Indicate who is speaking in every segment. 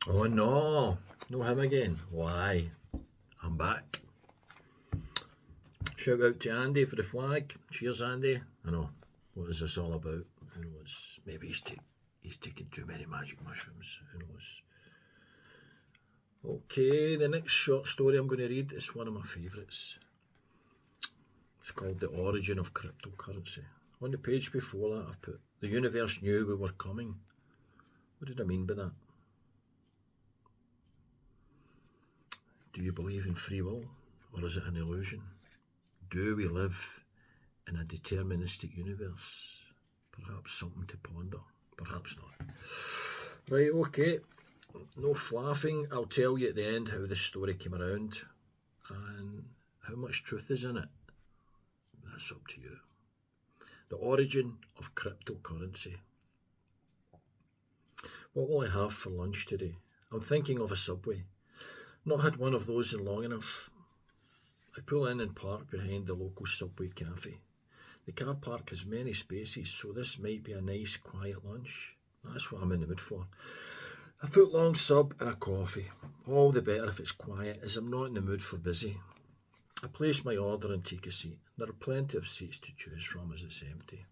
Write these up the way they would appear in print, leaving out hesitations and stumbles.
Speaker 1: Oh no, no him again. Why? I'm back. Shout out to Andy for the flag. Cheers, Andy. I know. What is this all about? Who knows? Maybe he's taking too many magic mushrooms. Who knows? Okay, the next short story I'm going to read is one of my favourites. It's called The Origin of Cryptocurrency. On the page before that, I've put, the universe knew we were coming. What did I mean by that? Do you believe in free will, or is it an illusion? Do we live in a deterministic universe? Perhaps something to ponder, perhaps not. Right, okay, no flapping. I'll tell you at the end how this story came around and how much truth is in it. That's up to you. The origin of cryptocurrency. What will I have for lunch today? I'm thinking of a Subway. Not had one of those in long enough. I pull in and park behind the local Subway cafe. The car park has many spaces, so this might be a nice quiet lunch. That's what I'm in the mood for. A foot-long sub and a coffee. All the better if it's quiet, as I'm not in the mood for busy. I place my order and take a seat. There are plenty of seats to choose from as it's empty.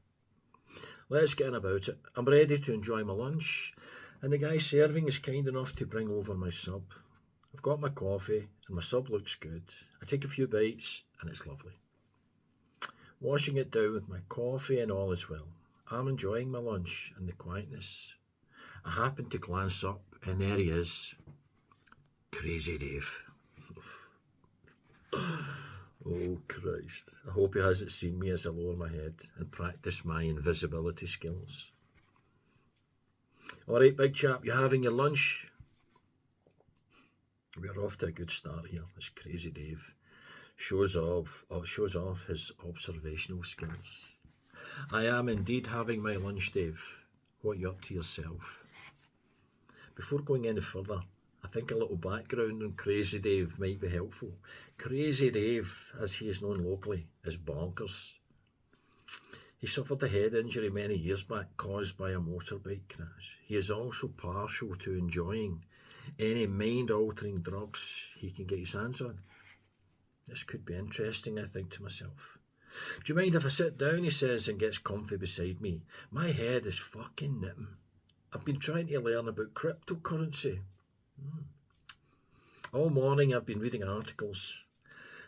Speaker 1: Let's get in about it. I'm ready to enjoy my lunch, and the guy serving is kind enough to bring over my sub. I've got my coffee, and my sub looks good. I take a few bites, and it's lovely. Washing it down with my coffee and all is well. I'm enjoying my lunch and the quietness. I happen to glance up, and there he is. Crazy Dave. Oh Christ. I hope he hasn't seen me as I lower my head and practice my invisibility skills. Alright, big chap, you having your lunch? We're off to a good start here. This Crazy Dave shows off his observational skills. I am indeed having my lunch, Dave. What you up to yourself? Before going any further, I think a little background on Crazy Dave might be helpful. Crazy Dave, as he is known locally, is bonkers. He suffered a head injury many years back caused by a motorbike crash. He is also partial to enjoying any mind-altering drugs he can get his hands on. This could be interesting, I think to myself. Do you mind if I sit down, he says, and gets comfy beside me. My head is fucking nipping. I've been trying to learn about cryptocurrency. All morning I've been reading articles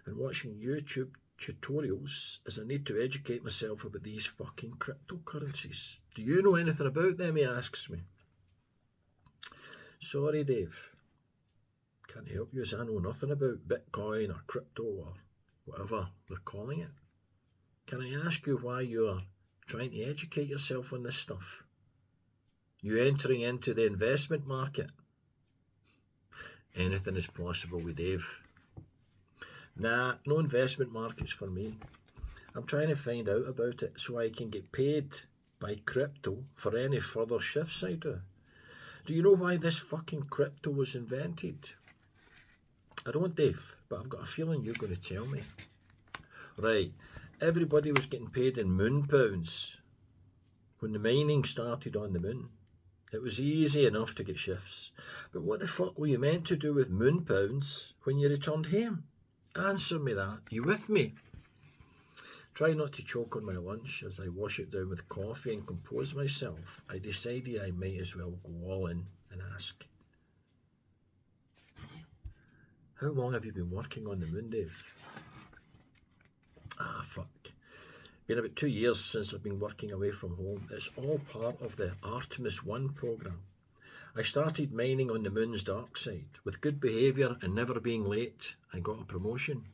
Speaker 1: and watching YouTube tutorials as I need to educate myself about these fucking cryptocurrencies. Do you know anything about them, he asks me. Sorry, Dave. Can't help you as I know nothing about Bitcoin or crypto or whatever they're calling it. Can I ask you why you are trying to educate yourself on this stuff? You entering into the investment market? Anything is possible with Dave. Nah, no investment markets for me. I'm trying to find out about it so I can get paid by crypto for any further shifts I do. Do you know why this fucking crypto was invented? I don't, Dave, but I've got a feeling you're going to tell me. Right, everybody was getting paid in moon pounds when the mining started on the moon. It was easy enough to get shifts. But what the fuck were you meant to do with moon pounds when you returned home? Answer me that. You with me? Try not to choke on my lunch as I wash it down with coffee and compose myself. I decided I might as well go all in and ask. How long have you been working on the moon, Dave? Fuck. Been about 2 years since I've been working away from home. It's all part of the Artemis 1 program. I started mining on the moon's dark side. With good behaviour and never being late, I got a promotion.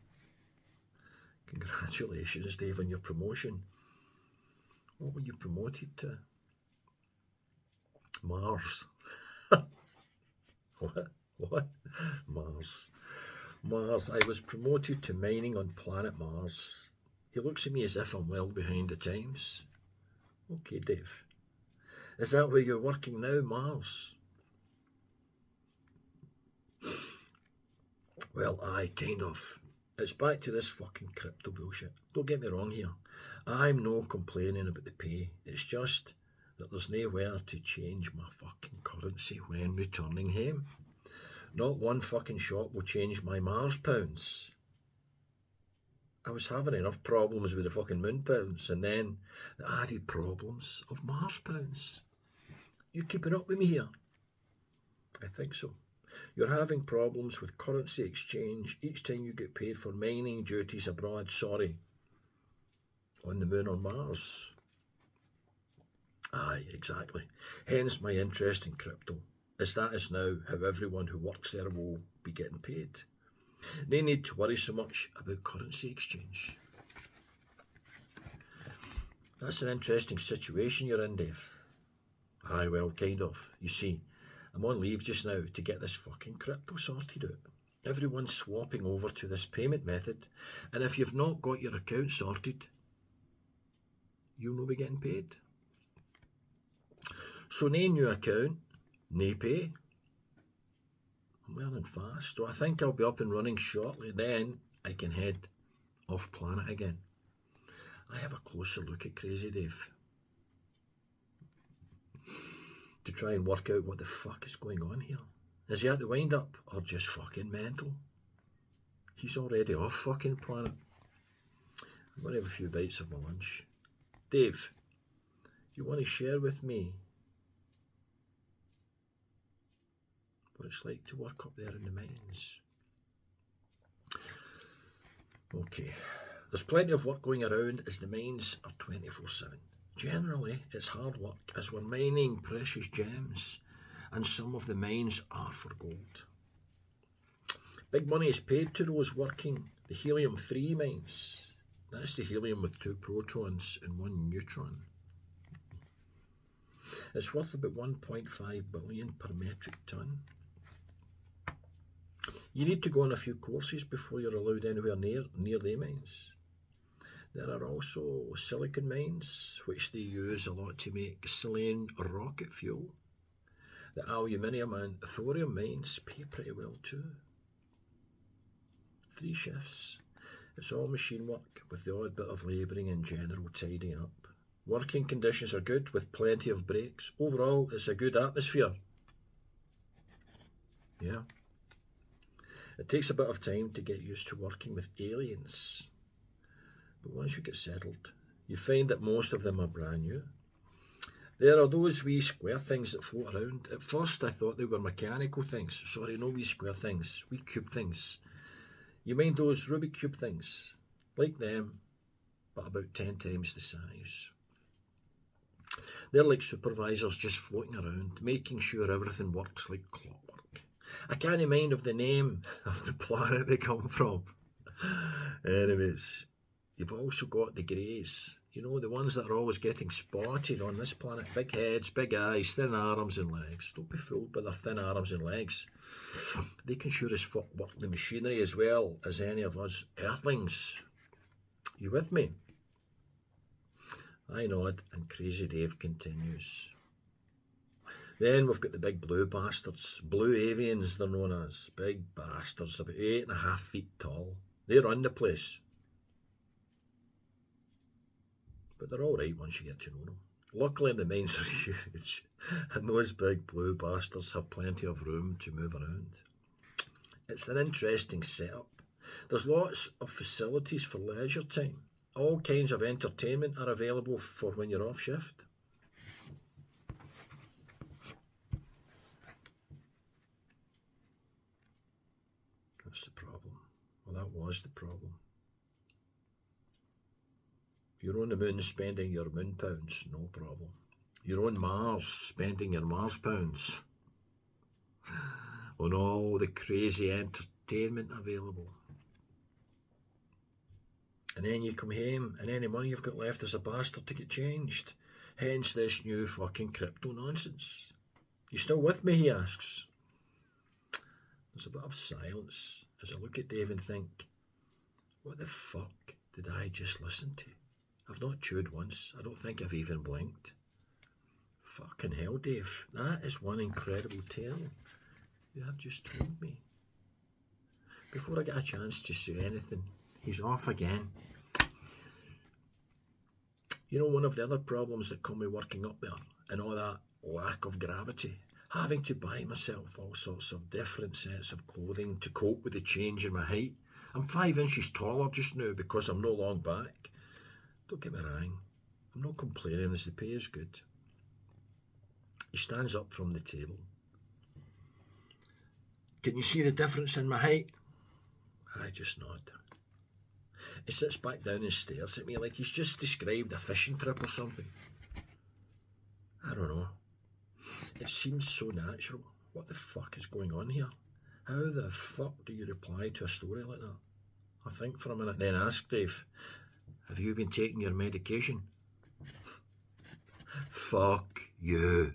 Speaker 1: Congratulations, Dave, on your promotion. What were you promoted to? Mars. What? Mars. I was promoted to mining on planet Mars. He looks at me as if I'm well behind the times. Okay, Dave. Is that where you're working now, Mars? Well, aye, kind of. It's back to this fucking crypto bullshit. Don't get me wrong here. I'm no complaining about the pay. It's just that there's nowhere to change my fucking currency when returning home. Not one fucking shop will change my Mars pounds. I was having enough problems with the fucking moon pounds, and then the added problems of Mars pounds. You keeping up with me here? I think so. You're having problems with currency exchange each time you get paid for mining duties abroad. Sorry. On the moon or Mars. Aye, exactly. Hence my interest in crypto, as that is now how everyone who works there will be getting paid. No need to worry so much about currency exchange. That's an interesting situation you're in, Dave. Aye, well, kind of. You see, I'm on leave just now to get this fucking crypto sorted out. Everyone's swapping over to this payment method, and if you've not got your account sorted, you'll not be getting paid. So no new account, no pay. I'm learning fast, so I think I'll be up and running shortly. Then I can head off planet again. I have a closer look at Crazy Dave to try and work out what the fuck is going on here. Is he at the wind up or just fucking mental? He's already off fucking planet. I'm going to have a few bites of my lunch. Dave, you want to share with me what it's like to work up there in the mines? Okay, there's plenty of work going around as the mines are 24/7. Generally, it's hard work as we're mining precious gems, and some of the mines are for gold. Big money is paid to those working the helium-3 mines. That's the helium with 2 protons and 1 neutron. It's worth about 1.5 billion per metric ton. You need to go on a few courses before you're allowed anywhere near the mines. There are also silicon mines, which they use a lot to make Selene rocket fuel. The aluminium and thorium mines pay pretty well too. 3 shifts. It's all machine work with the odd bit of labouring and general tidying up. Working conditions are good with plenty of breaks. Overall, it's a good atmosphere. Yeah. It takes a bit of time to get used to working with aliens. But once you get settled, you find that most of them are brand new. There are those wee square things that float around. At first I thought they were mechanical things. Sorry, no wee square things, wee cube things. You mind those Rubik cube things? Like them, but about 10 times the size. They're like supervisors just floating around, making sure everything works like clockwork. I can't mind of the name of the planet they come from. Anyways, you've also got the greys. You know, the ones that are always getting spotted on this planet. Big heads, big eyes, thin arms and legs. Don't be fooled by their thin arms and legs. They can sure as fuck work the machinery as well as any of us earthlings. You with me? I nod and Crazy Dave continues. Then we've got the big blue bastards. Blue avians they're known as. Big bastards, about 8.5 feet tall. They run the place. But they're alright once you get to know them. Luckily the mines are huge, and those big blue bastards have plenty of room to move around. It's an interesting setup. There's lots of facilities for leisure time. All kinds of entertainment are available for when you're off shift. That's the problem. Well, that was the problem. You're on the moon spending your moon pounds, no problem. You're on Mars spending your Mars pounds. On all the crazy entertainment available. And then you come home and any money you've got left is a bastard to get changed. Hence this new fucking crypto nonsense. You still with me, he asks. There's a bit of silence as I look at Dave and think, what the fuck did I just listen to? I've not chewed once. I don't think I've even blinked. Fucking hell, Dave. That is one incredible tale you have just told me. Before I get a chance to say anything, he's off again. You know, one of the other problems that come with working up there and all that lack of gravity. Having to buy myself all sorts of different sets of clothing to cope with the change in my height. I'm 5 inches taller just now because I'm no long back. Don't get me wrong, I'm not complaining as the pay is good. He stands up from the table. Can you see the difference in my height? I just nod. He sits back down and stares at me like he's just described a fishing trip or something. I don't know. It seems so natural. What the fuck is going on here? How the fuck do you reply to a story like that? I think for a minute, then ask Dave, have you been taking your medication? Fuck you.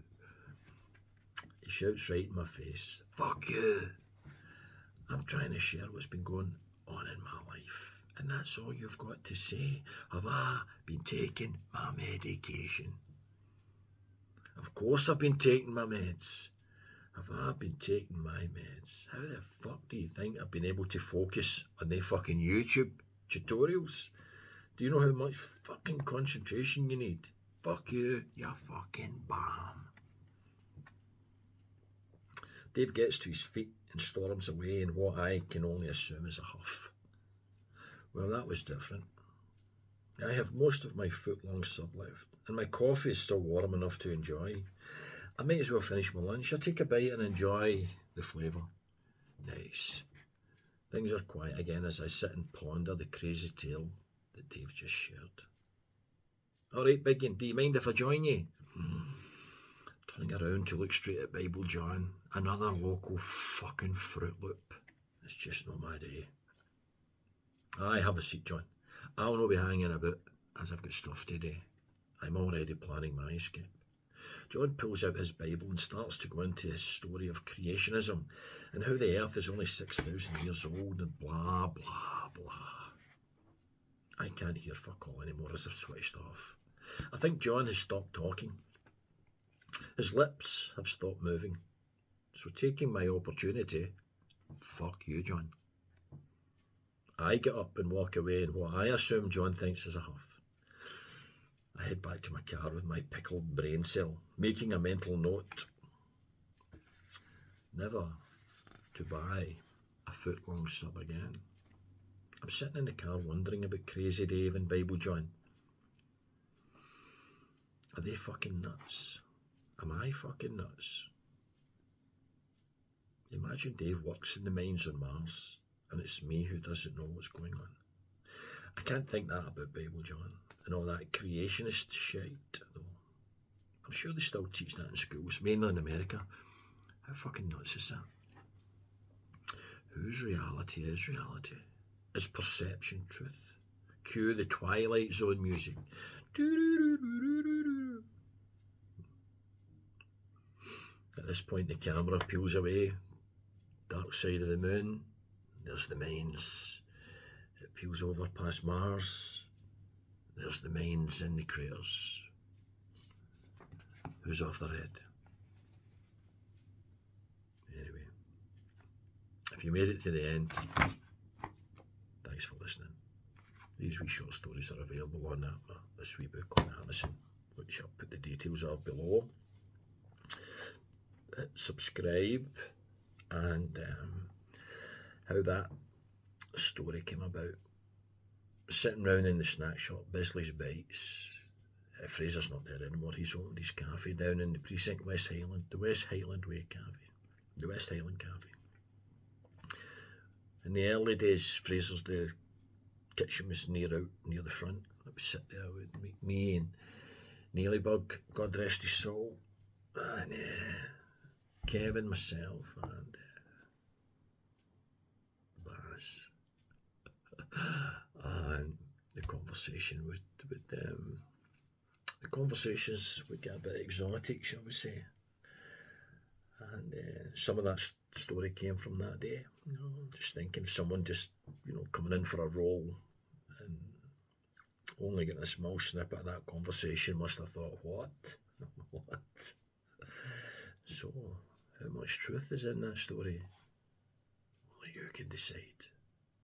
Speaker 1: He shouts right in my face. Fuck you. I'm trying to share what's been going on in my life. And that's all you've got to say. Have I been taking my medication? Of course I've been taking my meds. Have I been taking my meds? How the fuck do you think I've been able to focus on the fucking YouTube tutorials? Do you know how much fucking concentration you need? Fuck you, you fucking bam. Dave gets to his feet and storms away in what I can only assume is a huff. Well, that was different. I have most of my foot-long sub left, and my coffee is still warm enough to enjoy. I might as well finish my lunch. I take a bite and enjoy the flavour. Nice. Things are quiet again as I sit and ponder the crazy tale that Dave just shared. All right, Biggin, do you mind if I join you? Turning around to look straight at Bible John. Another local fucking Fruit Loop. It's just not my day. Aye, have a seat, John. I'll not be hanging about, as I've got stuff to do. I'm already planning my escape. John pulls out his Bible and starts to go into his story of creationism and how the earth is only 6,000 years old and blah, blah, blah. I can't hear fuck all anymore as I've switched off. I think John has stopped talking. His lips have stopped moving. So taking my opportunity, fuck you, John. I get up and walk away in what I assume John thinks is a huff. I head back to my car with my pickled brain cell, making a mental note never to buy a foot-long sub again. I'm sitting in the car wondering about Crazy Dave and Bible John. Are they fucking nuts? Am I fucking nuts? Imagine Dave works in the mines on Mars, and it's me who doesn't know what's going on. I can't think that about Bible John and all that creationist shit, though. I'm sure they still teach that in schools, mainly in America. How fucking nuts is that? Whose reality is reality? Is perception truth? Cue the Twilight Zone music. At this point, the camera peels away. Dark side of the moon. There's the mines. It peels over past Mars. There's the mines in the craters. Who's off their head? Anyway, if you made it to the end, thanks for listening. These wee short stories are available on this wee book on Amazon, which I'll put the details of below. Hit subscribe, and how that story came about. Sitting round in the snack shop, Bisley's Bites. Fraser's not there anymore. He's opened his cafe down in the precinct, West Highland, the West Highland Way Cafe, the West Highland Cafe. In the early days, Fraser's the kitchen was near the front. I would sit there with me and Neilybug, God rest his soul, and Kevin, myself, and Baz. And the conversation the conversations would get a bit exotic, shall we say. And some of that story came from that day. You know, just thinking someone just, coming in for a role and only getting a small snippet of that conversation must have thought, what? What? So, how much truth is in that story? Only you can decide.